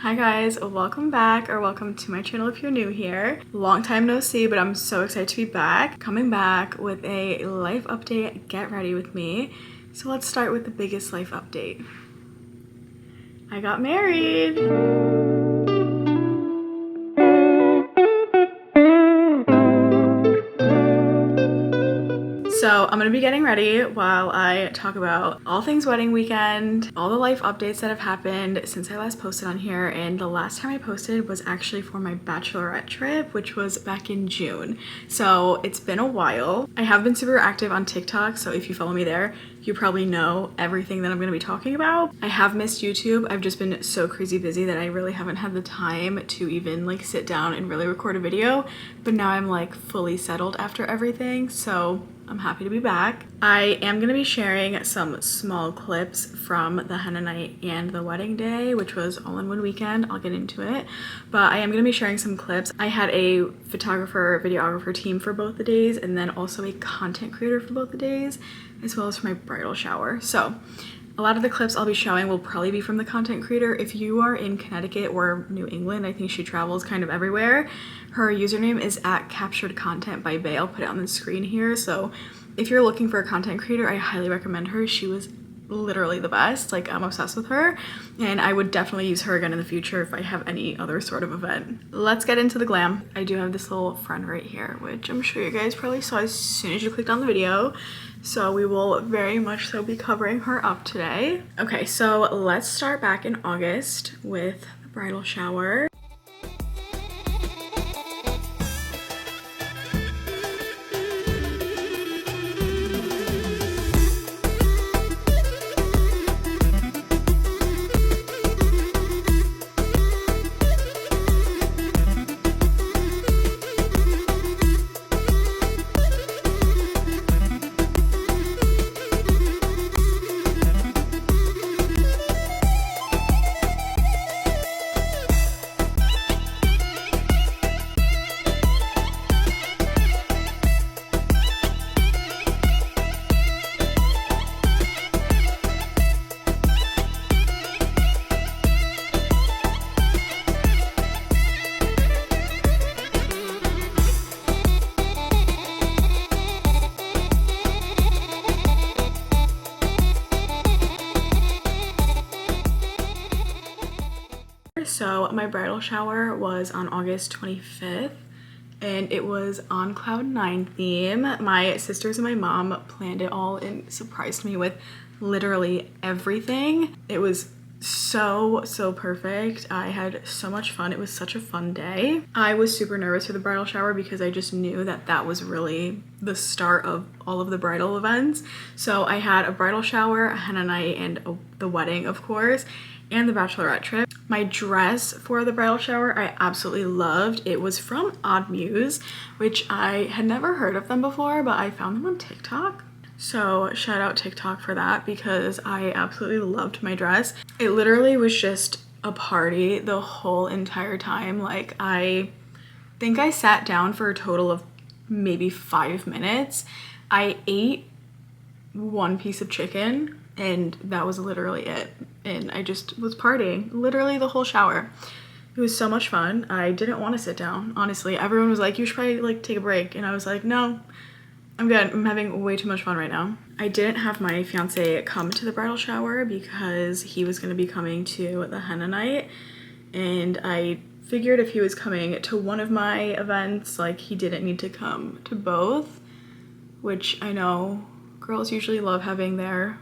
Hi guys, welcome back or welcome to my channel if you're new here. Long time no see, but I'm so excited to be back. Coming back with a life update, get ready with me. So let's start with the biggest life update. I got married! So I'm gonna be getting ready while I talk about all things wedding weekend, all the life updates that have happened since I last posted on here, and the last time I posted was actually for my bachelorette trip, which was back in June. So it's been a while. I have been super active on TikTok, so if you follow me there, you probably know everything that I'm gonna be talking about. I have missed YouTube. I've just been so crazy busy that I really haven't had the time to even like sit down and really record a video, but now I'm like fully settled after everything, so I'm happy to be back. I am gonna be sharing some small clips from the henna night and the wedding day, which was all in one weekend. I'll get into it, but I am gonna be sharing some clips. I had a photographer, videographer team for both the days, and then also a content creator for both the days, as well as for my bridal shower. So a lot of the clips I'll be showing will probably be from the content creator. If you are in Connecticut or New England, I think she travels kind of everywhere. Her username is @capturedcontent by Bay. I'll put it on the screen here. So if you're looking for a content creator, I highly recommend her. She was literally the best. Like, I'm obsessed with her, and I would definitely use her again in the future if I have any other sort of event. Let's get into the glam. I do have this little friend right here, which I'm sure you guys probably saw as soon as you clicked on the video. So we will very much so be covering her up today. Okay, so let's start back in August with the bridal shower. So my bridal shower was on August 25th, and it was on Cloud 9 theme. My sisters and my mom planned it all and surprised me with literally everything. It was so perfect. I had so much fun. It was such a fun day. I was super nervous for the bridal shower because I just knew that that was really the start of all of the bridal events. So I had a bridal shower, a henna night, and the wedding, of course, and the bachelorette trip. My dress for the bridal shower I absolutely loved. It was from Odd Muse, which I had never heard of them before, but I found them on TikTok. So shout out TikTok for that because I absolutely loved my dress. It literally was just a party the whole entire time. Like, I think I sat down for a total of maybe 5 minutes. I ate one piece of chicken and that was literally it. And I just was partying literally the whole shower. It was so much fun. I didn't want to sit down, honestly. Everyone was like, you should probably like take a break. And I was like, no, I'm good. I'm having way too much fun right now. I didn't have my fiance come to the bridal shower because he was going to be coming to the henna night. And I figured if he was coming to one of my events, like, he didn't need to come to both, which I know girls usually love having their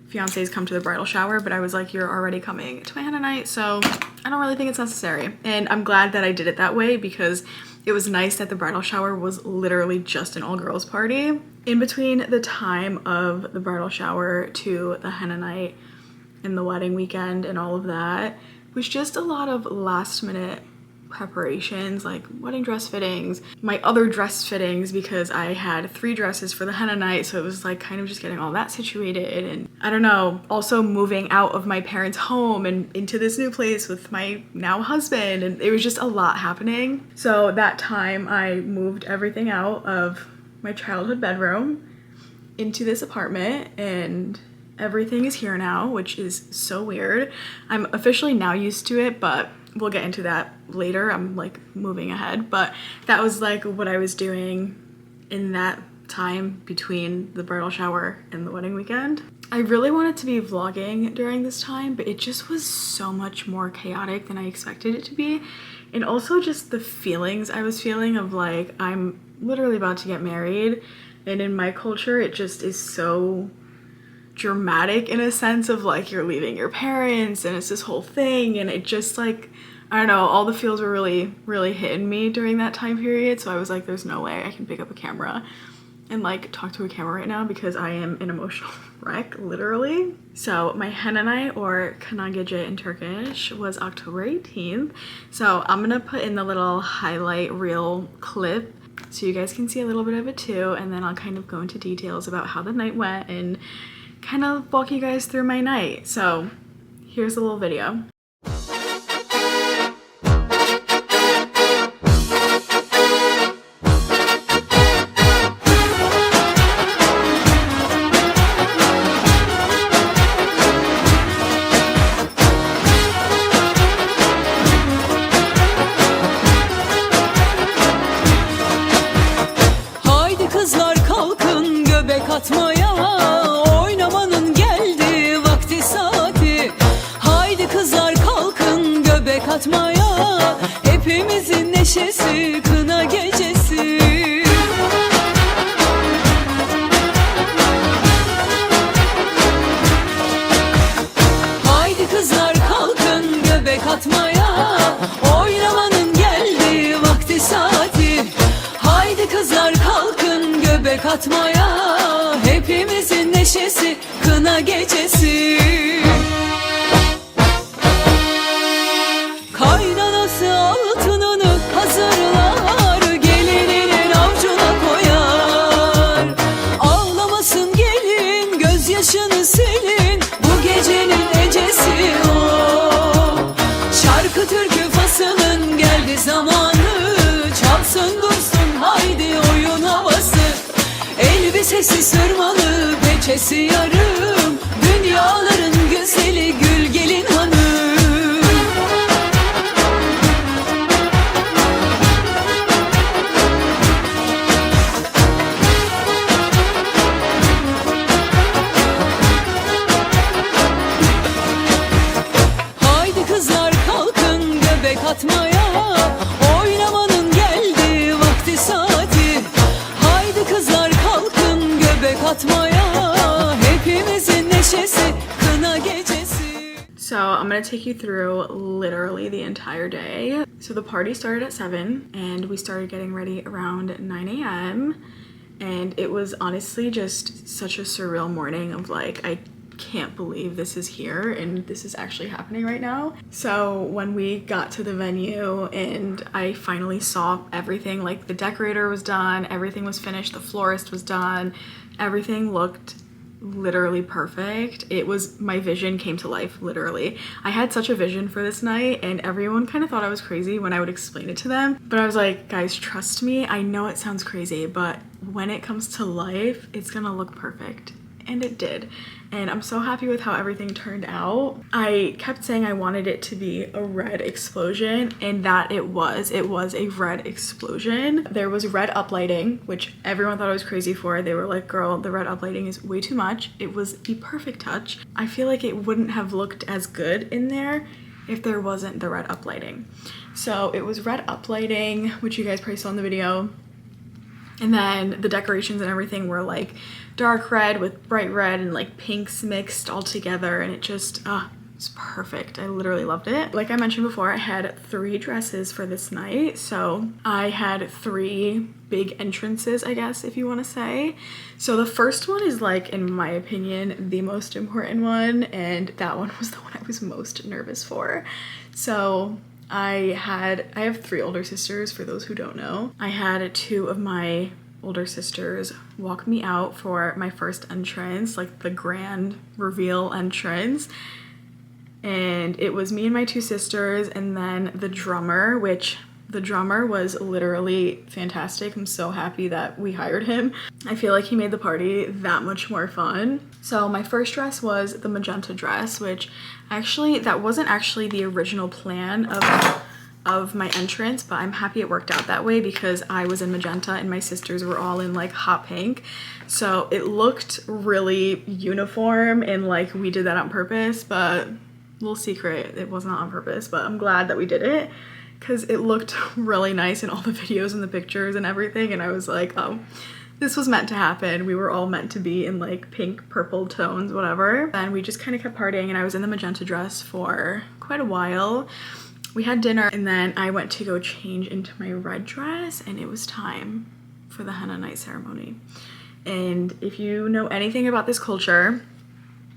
fiancés come to the bridal shower, but I was like, you're already coming to my henna night, so I don't really think it's necessary. And I'm glad that I did it that way because it was nice that the bridal shower was literally just an all-girls party. In between the time of the bridal shower to the henna night and the wedding weekend and all of that was just a lot of last-minute preparations, like wedding dress fittings, my other dress fittings, because I had 3 dresses for the henna night, so it was like kind of just getting all that situated. And I don't know, also moving out of my parents' home and into this new place with my now husband, and it was just a lot happening. So that time I moved everything out of my childhood bedroom into this apartment, and everything is here now, which is so weird. I'm officially now used to it, but we'll get into that later. I'm like moving ahead, but that was like what I was doing in that time between the bridal shower and the wedding weekend. I really wanted to be vlogging during this time, but it just was so much more chaotic than I expected it to be. And also just the feelings I was feeling of like, I'm literally about to get married, and in my culture it just is so dramatic in a sense of like you're leaving your parents and it's this whole thing, and it just like, I don't know, all the feels were really hitting me during that time period. So I was like, there's no way I can pick up a camera and like talk to a camera right now because I am an emotional wreck, literally. So my henna night, or kına gece in Turkish, was October 18th. So I'm gonna put in the little highlight reel clip so you guys can see a little bit of it too, and then I'll kind of go into details about how the night went and kind of walk you guys through my night. So here's a little video. Haydi kızlar kalkın göbek atmaya, oynamanın geldi vakti saati. Haydi kızlar kalkın göbek atmaya, hepimizin neşesi kına gecesi. Haydi kızlar kalkın göbek atmaya, oynamanın geldi vakti saati. Haydi kızlar kalkın göbek atmaya, hepimizin neşesi kına gecesi. Kaynanası altınını hazırlar, gelininin avcuna koyar. Ağlamasın gelin, gözyaşını silin, bu gecenin ecesi o. Şarkı türkü faslının geldi zamanı, çalsın dursun haydi oyun havası. Elbisesi sırmalı, peçesi yarım, dünyaların güzeli gül gelin hanım. Haydi kızlar kalkın göbek atmaya, oynamanın geldi vakti saati. Haydi kızlar kalkın göbek atmaya, hepimizin neşesi kına gecesi. So I'm gonna take you through literally the entire day. So the party started at 7 and we started getting ready around 9 a.m. and it was honestly just such a surreal morning of like, I can't believe this is here and this is actually happening right now. So when we got to the venue and I finally saw everything, like the decorator was done, everything was finished, the florist was done, everything looked literally perfect. It was, my vision came to life, literally. I had such a vision for this night and everyone kind of thought I was crazy when I would explain it to them, but I was like, guys, trust me, I know it sounds crazy, but when it comes to life, it's gonna look perfect. And it did. And I'm so happy with how everything turned out. I kept saying I wanted it to be a red explosion, and that it was. It was a red explosion. There was red uplighting, which everyone thought I was crazy for. They were like, girl, the red uplighting is way too much. It was the perfect touch. I feel like it wouldn't have looked as good in there if there wasn't the red uplighting. So it was red uplighting, which you guys probably saw in the video. And then the decorations and everything were like dark red with bright red and like pinks mixed all together, and it just, it's perfect. I literally loved it. Like I mentioned before, I had 3 dresses for this night. So I had 3 big entrances, I guess, if you want to say. So the first one is like, in my opinion, the most important one, and that one was the one I was most nervous for. So I have 3 older sisters, for those who don't know. I had 2 of my older sisters walk me out for my first entrance, like the grand reveal entrance. And it was me and my 2 sisters, and then the drummer, which The drummer was literally fantastic. I'm so happy that we hired him. I feel like he made the party that much more fun. So my first dress was the magenta dress, which actually, that wasn't actually the original plan of my entrance, but I'm happy it worked out that way because I was in magenta and my sisters were all in like hot pink. So it looked really uniform and like we did that on purpose, but little secret, it was not on purpose, but I'm glad that we did it because it looked really nice in all the videos and the pictures and everything, and I was like, oh, this was meant to happen. We were all meant to be in like pink, purple tones, whatever. And we just kind of kept partying, and I was in the magenta dress for quite a while. We had dinner, and then I went to go change into my red dress, and it was time for the henna night ceremony. And if you know anything about this culture,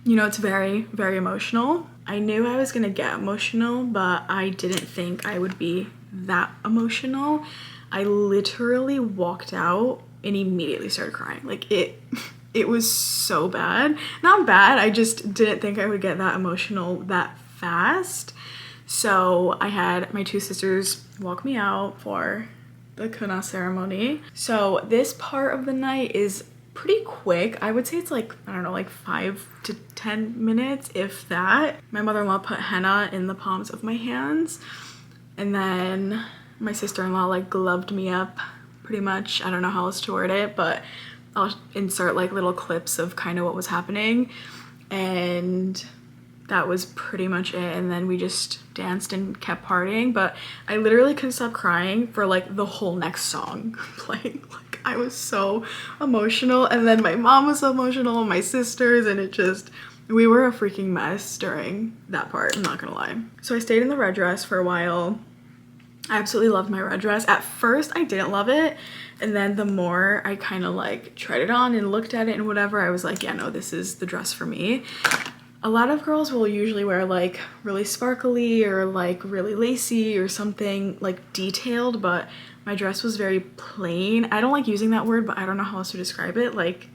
you know it's very, very emotional. I knew I was gonna get emotional, but I didn't think I would be that emotional. I literally walked out and immediately started crying. Like it was so bad. Not bad, I just didn't think I would get that emotional that fast. So I had my two sisters walk me out for the henna ceremony. So this part of the night is pretty quick. I would say it's like, I don't know, like 5 to 10 minutes, if that. My mother-in-law put henna in the palms of my hands, and then my sister-in-law like gloved me up pretty much. I don't know how else to word it, but I'll insert like little clips of kind of what was happening, and that was pretty much it. And then we just danced and kept partying, but I literally couldn't stop crying for like the whole next song playing. Like I was so emotional, and then my mom was so emotional and my sisters, and we were a freaking mess during that part, I'm not gonna lie. So I stayed in the red dress for a while. I absolutely loved my red dress. At first I didn't love it, and then the more I kind of like tried it on and looked at it and whatever, I was like, yeah, no, this is the dress for me. A lot of girls will usually wear like really sparkly or like really lacy or something like detailed, but my dress was very plain. I don't like using that word, but I don't know how else to describe it. Like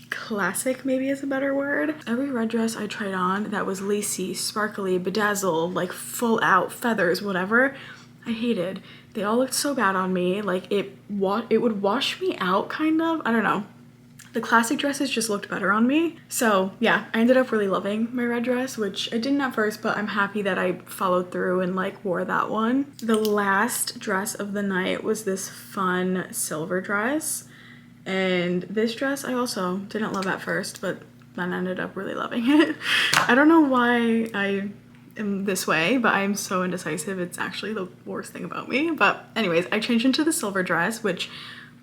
classic maybe is a better word. Every red dress I tried on that was lacy, sparkly, bedazzled, like full out feathers, whatever, I hated. They all looked so bad on me. Like it would wash me out kind of. I don't know. The classic dresses just looked better on me. So yeah, I ended up really loving my red dress, which I didn't at first, but I'm happy that I followed through and like wore that one. The last dress of the night was this fun silver dress. And this dress I also didn't love at first, but then ended up really loving it. I don't know why I am this way, but I'm so indecisive. It's actually the worst thing about me. But anyways, I changed into the silver dress, which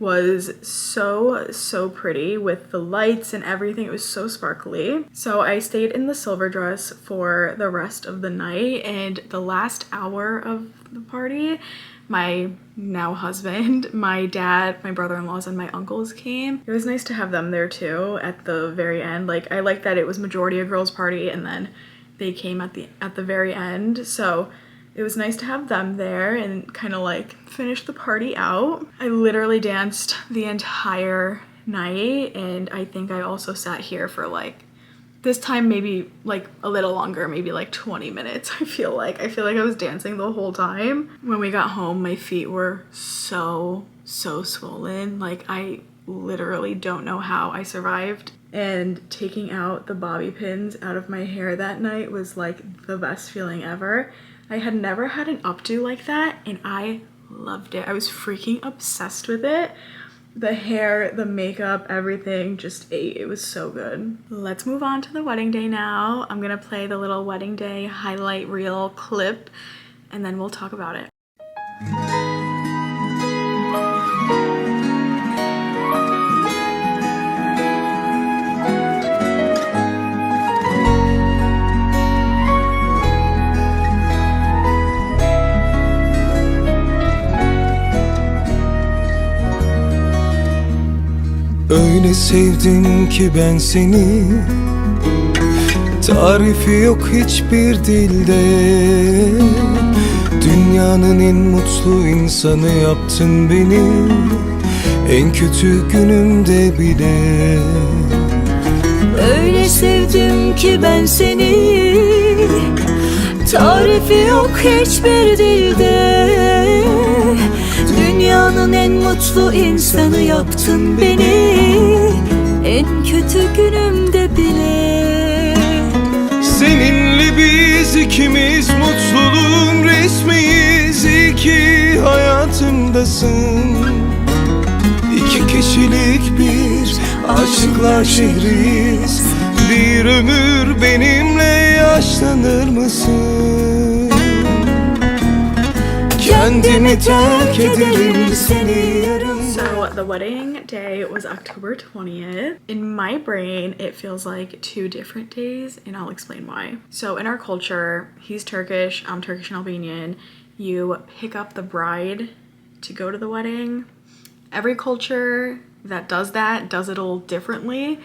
was so pretty with the lights and everything. It was so sparkly. So I stayed in the silver dress for the rest of the night, and the last hour of the party, my now husband, my dad, my brother-in-laws, and my uncles came. It was nice to have them there too at the very end. Like I like that it was majority a girls party and then they came at the very end. So it was nice to have them there and kind of like finish the party out. I literally danced the entire night, and I think I also sat here for like, this time maybe like a little longer, maybe like 20 minutes. I feel like I was dancing the whole time. When we got home, my feet were so swollen. Like I literally don't know how I survived. And taking out the bobby pins out of my hair that night was like the best feeling ever. I had never had an updo like that, and I loved it. I was freaking obsessed with it. The hair, the makeup, everything just ate. It was so good. Let's move on to the wedding day now. I'm gonna play the little wedding day highlight reel clip, and then we'll talk about it. Öyle sevdim ki ben seni, tarifi yok hiçbir dilde. Dünyanın en mutlu insanı yaptın beni, en kötü günümde bile. Öyle sevdim ki ben seni, tarifi yok hiçbir dilde. Dünyanın en mutlu insanı yaptın beni, en kötü günümde bile. Seninle biz ikimiz mutluluğun resmiyiz. İyi ki hayatımdasın. İki kişilik bir aşıklar şehriyiz. Bir ömür benimle yaşlanır mısın? Kendimi terk ederim seni yarın. So the wedding day was October 20th. In my brain, it feels like 2 different days, and I'll explain why. So in our culture, he's Turkish, I'm Turkish and Albanian. You pick up the bride to go to the wedding. Every culture that does it a little differently.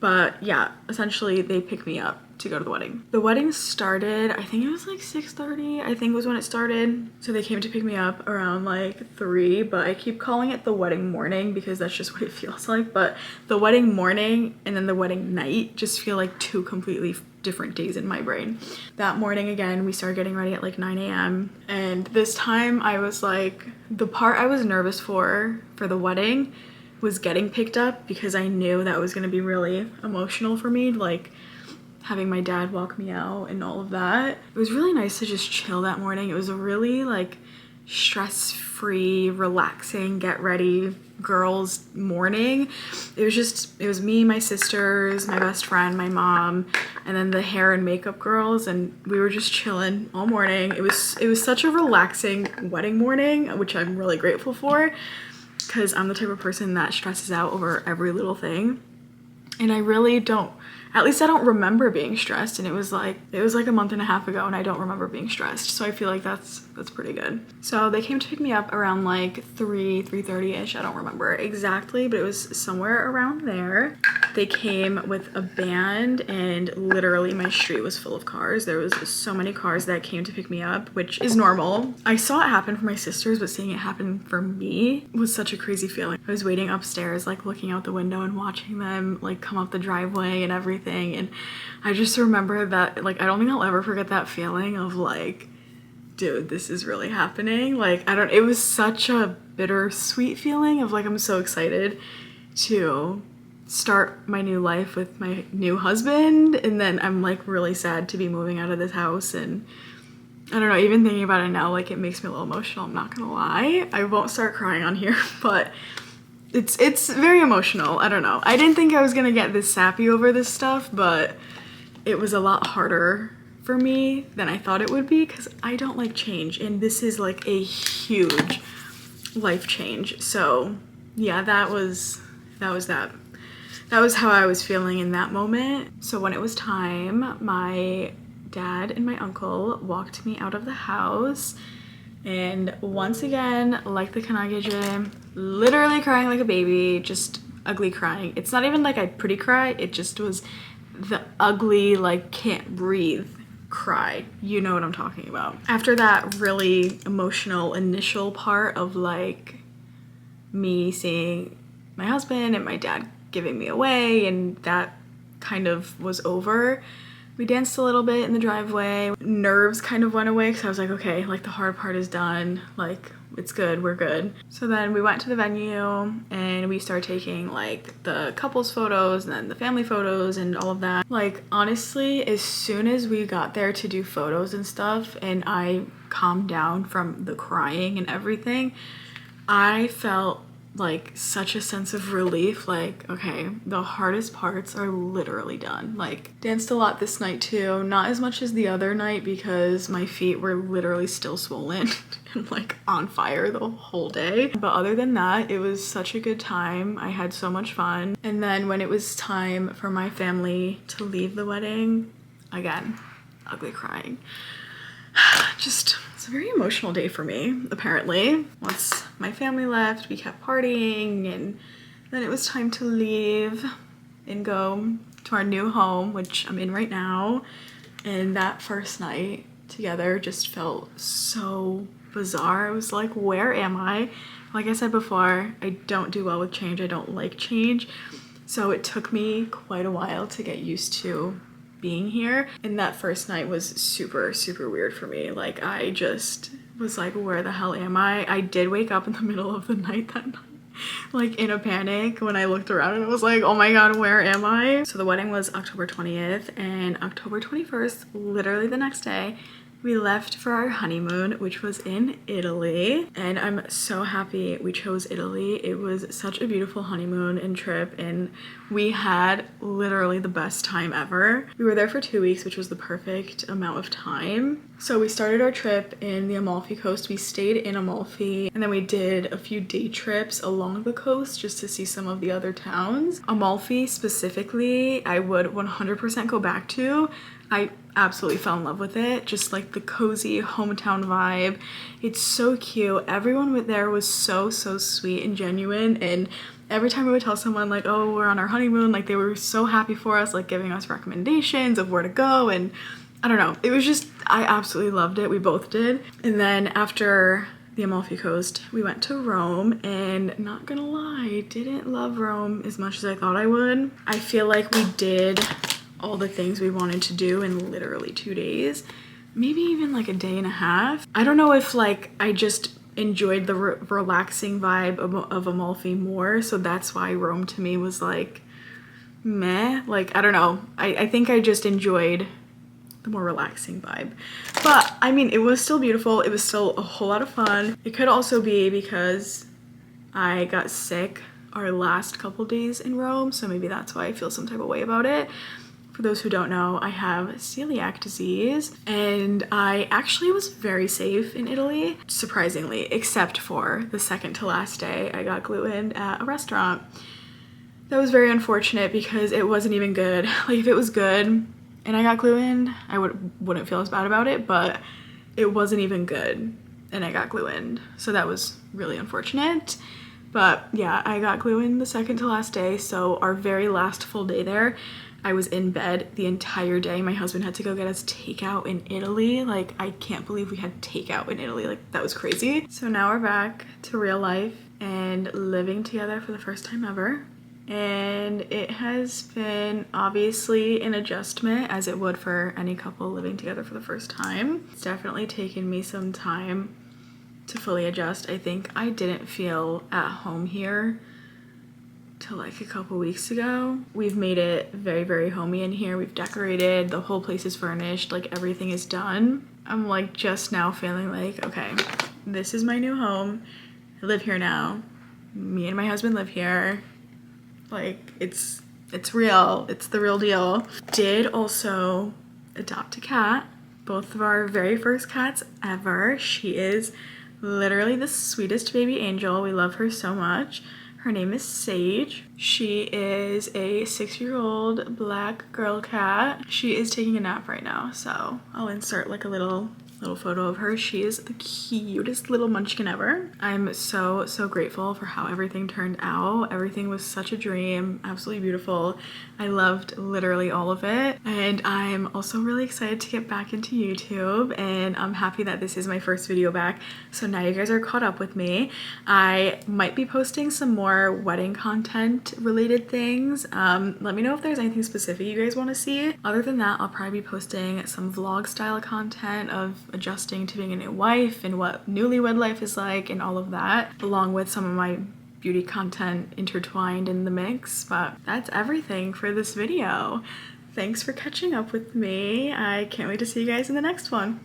But yeah, essentially they pick me up to go to the wedding. The wedding started, I think it was like 6:30, I think was when it started. So they came to pick me up around like 3, but I keep calling it the wedding morning because that's just what it feels like. But the wedding morning and then the wedding night just feel like 2 completely different days in my brain. That morning again, we started getting ready at like 9 a.m. And this time I was like, the part I was nervous for the wedding was getting picked up because I knew that was gonna be really emotional for me, like having my dad walk me out and all of that. It was really nice to just chill that morning. It was a really like stress-free, relaxing, get ready girls morning. It was me, my sisters, my best friend, my mom, and then the hair and makeup girls, and we were just chilling all morning. It was such a relaxing wedding morning, which I'm really grateful for, because I'm the type of person that stresses out over every little thing. And I really don't, at least I don't remember being stressed, and it was like a month and a half ago and I don't remember being stressed. So I feel like that's pretty good. So they came to pick me up around like 3:30ish. I don't remember exactly, but it was somewhere around there. They came with a band and literally my street was full of cars. There was so many cars that came to pick me up, which is normal. I saw it happen for my sisters, but seeing it happen for me was such a crazy feeling. I was waiting upstairs, like looking out the window and watching them like come up the driveway and everything, and I just remember that, like, I don't think I'll ever forget that feeling of like, dude, this is really happening. Like, it was such a bittersweet feeling of like, I'm so excited to start my new life with my new husband, and then I'm like really sad to be moving out of this house. And I don't know, even thinking about it now, like, it makes me a little emotional, I'm not gonna lie. I won't start crying on here, but it's very emotional. I don't know, I didn't think I was gonna get this sappy over this stuff, but it was a lot harder for me than I thought it would be, because I don't like change, and this is like a huge life change. So yeah, that was how I was feeling in that moment. So when it was time, my dad and my uncle walked me out of the house, and once again, like the Kanagece, literally crying like a baby, just ugly crying. It's not even like I pretty cry, it just was the ugly, like, can't breathe cry. You know what I'm talking about. After that really emotional initial part of like me seeing my husband and my dad giving me away, and that kind of was over, we danced a little bit in the driveway. Nerves kind of went away because I was like, okay, like the hard part is done, like it's good, we're good. So then we went to the venue and we started taking like the couples photos and then the family photos and all of that. Like, honestly, as soon as we got there to do photos and stuff and I calmed down from the crying and everything, I felt like such a sense of relief. Like, okay, the hardest parts are literally done. Like, danced a lot this night too, not as much as the other night because my feet were literally still swollen and like on fire the whole day. But other than that, it was such a good time. I had so much fun. And then when it was time for my family to leave the wedding, again, ugly crying. Just, it's a very emotional day for me, apparently. Once my family left, we kept partying, and then it was time to leave and go to our new home, which I'm in right now. And that first night together just felt so bizarre. I was like, where am I? Like I said before, I don't do well with change. I don't like change. So it took me quite a while to get used to being here, and that first night was super weird for me. Like, I just was like, where the hell am I did wake up in the middle of the night that night, like in a panic when I looked around and I was like, oh my god, where am I? So the wedding was October 20th, and October 21st, literally the next day, we left for our honeymoon, which was in Italy, and I'm so happy we chose Italy. It was such a beautiful honeymoon and trip, and we had literally the best time ever. We were there for 2 weeks, which was the perfect amount of time. So we started our trip in the Amalfi Coast. We stayed in Amalfi, and then we did a few day trips along the coast just to see some of the other towns. Amalfi specifically, I would 100% go back to. I absolutely fell in love with it. Just like the cozy hometown vibe. It's so cute. Everyone there was so sweet and genuine, and every time I would tell someone like, oh, we're on our honeymoon, like they were so happy for us, like giving us recommendations of where to go, and I don't know, it was just, I absolutely loved it. We both did. And then after the Amalfi Coast, we went to Rome, and not gonna lie, didn't love Rome as much as I thought I would. I feel like we did all the things we wanted to do in literally 2 days, maybe even like a day and a half. I don't know if like I just enjoyed the relaxing vibe of Amalfi more, so that's why Rome to me was like meh. Like, I don't know, I think I just enjoyed the more relaxing vibe. But I mean, it was still beautiful. It was still a whole lot of fun. It could also be because I got sick our last couple days in Rome, so maybe that's why I feel some type of way about it. For those who don't know, I have celiac disease, and I actually was very safe in Italy, surprisingly, except for the second to last day. I got gluten at a restaurant. That was very unfortunate because it wasn't even good. Like, if it was good and I got gluten, I wouldn't feel as bad about it, but it wasn't even good and I got gluten. So that was really unfortunate. But yeah, I got gluten the second to last day, so our very last full day there, I was in bed the entire day. My husband had to go get us takeout in Italy. Like, I can't believe we had takeout in Italy. Like, that was crazy. So now we're back to real life and living together for the first time ever. And it has been obviously an adjustment, as it would for any couple living together for the first time. It's definitely taken me some time to fully adjust. I think I didn't feel at home here till like a couple weeks ago. We've made it very homey in here. We've decorated, the whole place is furnished, like everything is done. I'm like just now feeling like, okay, this is my new home. I live here now. Me and my husband live here. Like, it's real. It's the real deal. Did also adopt a cat. Both of our very first cats ever. She is literally the sweetest baby angel. We love her so much. Her name is Sage. She is a 6-year-old black girl cat. She is taking a nap right now, so I'll insert like a little photo of her. She is the cutest little munchkin ever. I'm so grateful for how everything turned out. Everything was such a dream, absolutely beautiful. I loved literally all of it, and I'm also really excited to get back into YouTube, and I'm happy that this is my first video back, so now you guys are caught up with me. I might be posting some more wedding content related things. Let me know if there's anything specific you guys want to see. Other than that, I'll probably be posting some vlog style content of adjusting to being a new wife and what newlywed life is like and all of that, along with some of my beauty content intertwined in the mix. But that's everything for this video. Thanks for catching up with me. I can't wait to see you guys in the next one.